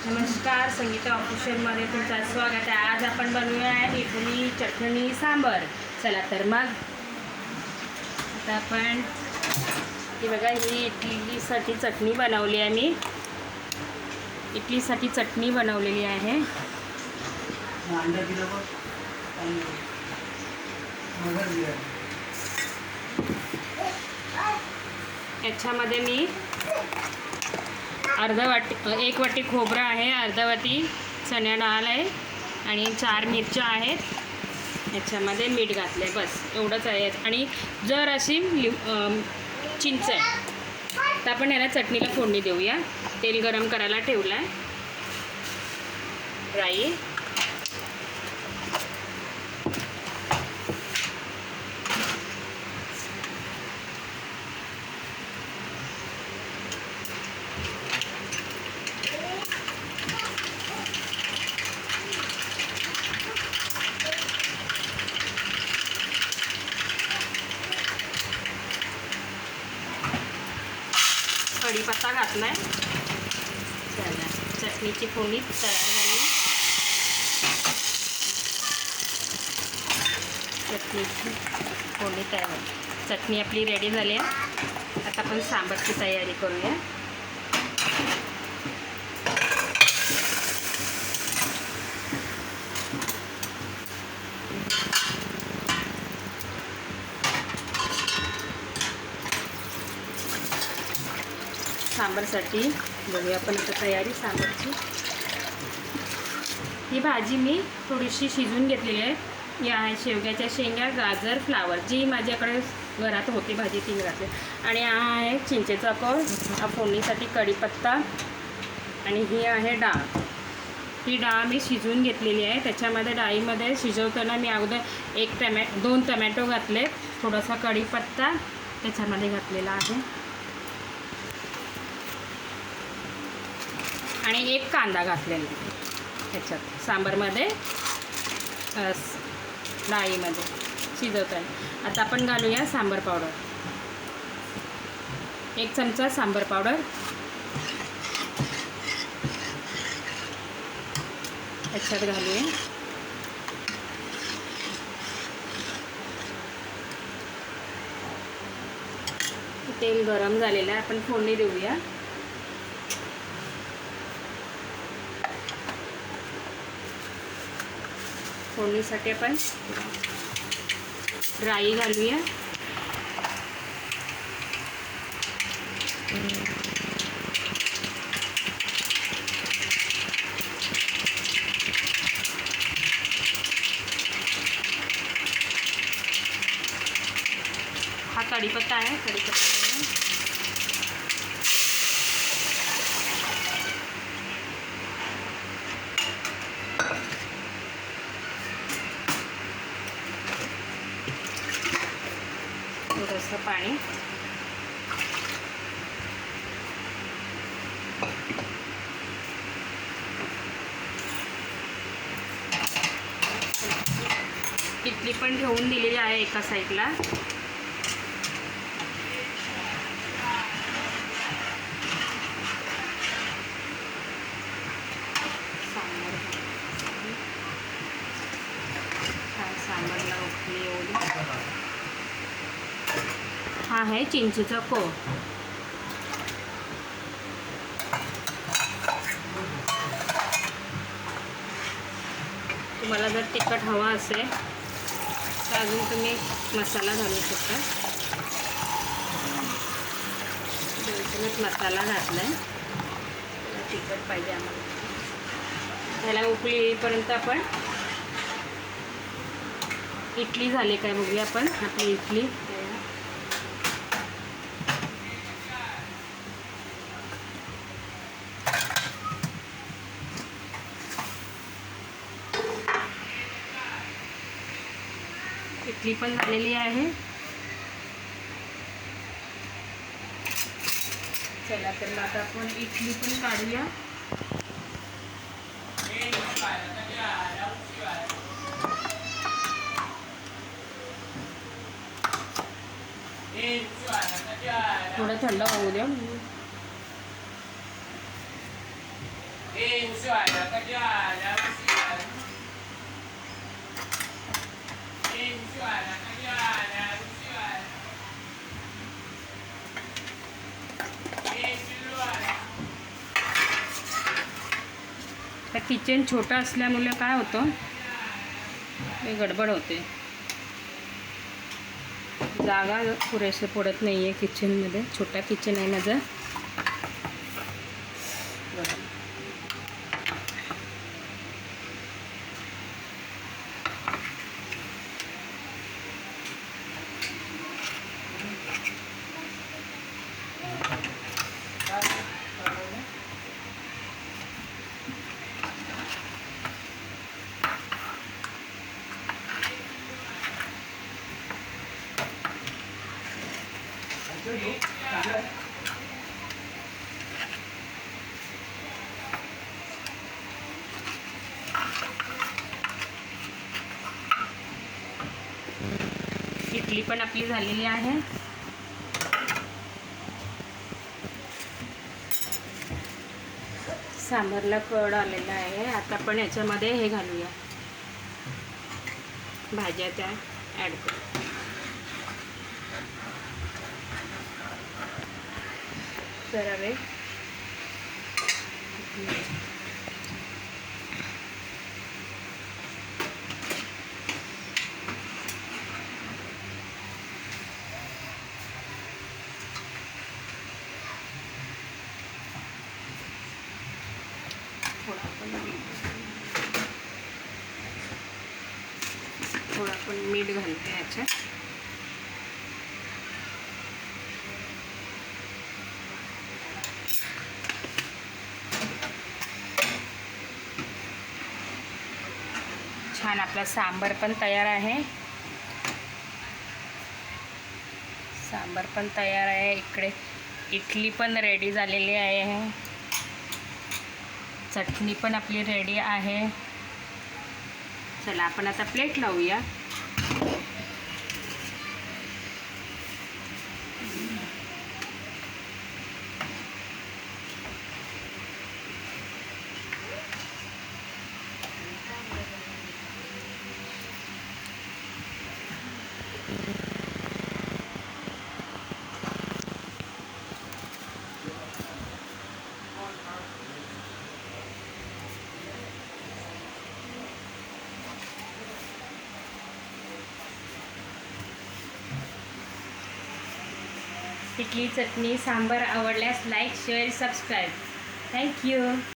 नमस्कार, संगीता ऑफिशियलमध्ये तुमचं स्वागत आहे. आज आपण बनवूया इडली चटणी सांबर. चला तर मग आता आपण ही बघा, ही इडलीसाठी चटणी बनवली आहे. मी इडलीसाठी चटणी बनवलेली आहे. याच्यामध्ये मी एक वाटी खोबरं आहे, अर्धा वाटी चण्या डाळ आहे आणि 4 मिरच्या आहेत. याच्यामध्ये मीठ घातलं आहे, बस एवढंच आहे. आणि जर अशी चिंच आहे. तर आपण याला चटणीला फोडणी देऊया. तेल गरम करायला ठेवलं आहे. राई, कढीपत्ता घातलाय. चला, चटणीची फोडणी तयार झाली. चटणीची फोडणी तयार झाली. चटणी आपली रेडी झाली आहे. आता आपण सांबारची तयारी करूया. सांबारसाठी बघूया आपण आता तयारी सांबारची. ही भाजी मी थोडीशी शिजवून घेतलेली आहे. या आहे शेवग्याच्या शेंगा, गाजर, फ्लावर, जी माझ्याकडे घरात होती भाजी ती घातली. आणि हा आहे चिंचेचा कोळ, हा फोडणीसाठी कढीपत्ता. आणि ही आहे डाळ. ही डाळ मी शिजवून घेतलेली आहे. त्याच्यामध्ये डाळीमध्ये शिजवताना मी अगोदर 2 टमॅटो घातले, थोडासा कढीपत्ता त्याच्यामध्ये घातलेला आहे आणि 1 कांदा घातलेला ह्याच्यात सांबारमध्ये, डाळीमध्ये शिजवताना. आता आपण घालूया सांबार पावडर. 1 चमचा सांबार पावडर ह्याच्यात घालूया. तेल गरम झालेलं आहे. आपण फोडणी देऊया. फोडणीसाठी आपण राई घालूया. हा कढीपत्ता आहे, कढीपत्ता थोडंसं पाणी. इडली पण ठेवून दिलेली आहे एका साईडला. सांबारला उकळी एवढी. हा आहे चिंचेचा कोळ. तुम्हाला जर तिखट हवा असेल तर अजून तुम्ही मसाला घालू शकता. मसाला घातला आहे, तिखट पाहिजे आम्हाला. ह्याला उकळी येईपर्यंत आपण इडली झाली काय बघूया आपण. आपली इडली पण झालेली आहे. चला तर मग आता आपण इडली पण काढूया. थोडं थंड होऊ द्या. किचन छोटं असल्यामुळे काय होतं, हे गडबड होते, जागा पुरेसे पडत नाही आहे किचनमध्ये. छोटा किचन आहे माझं. इडली पण आपली झालेली आहे. सांबारला कड आलेला आहे. आता आपण याच्यामध्ये हे घालूया, भाज्या त्या ॲड करू. करावे थोडं आपण मीठ घालते याच्यात. छान आपला सांबार पण तयार आहे. सांबार पण तयार आहे. इकडे इडली पण रेडी झालेली आहे. चटणी पण आपली रेडी आहे. चला आपण आता प्लेट लावूया. इडली, चटणी, सांबार आवडल्यास लाईक, शेअर, सबस्क्राईब. थँक्यू.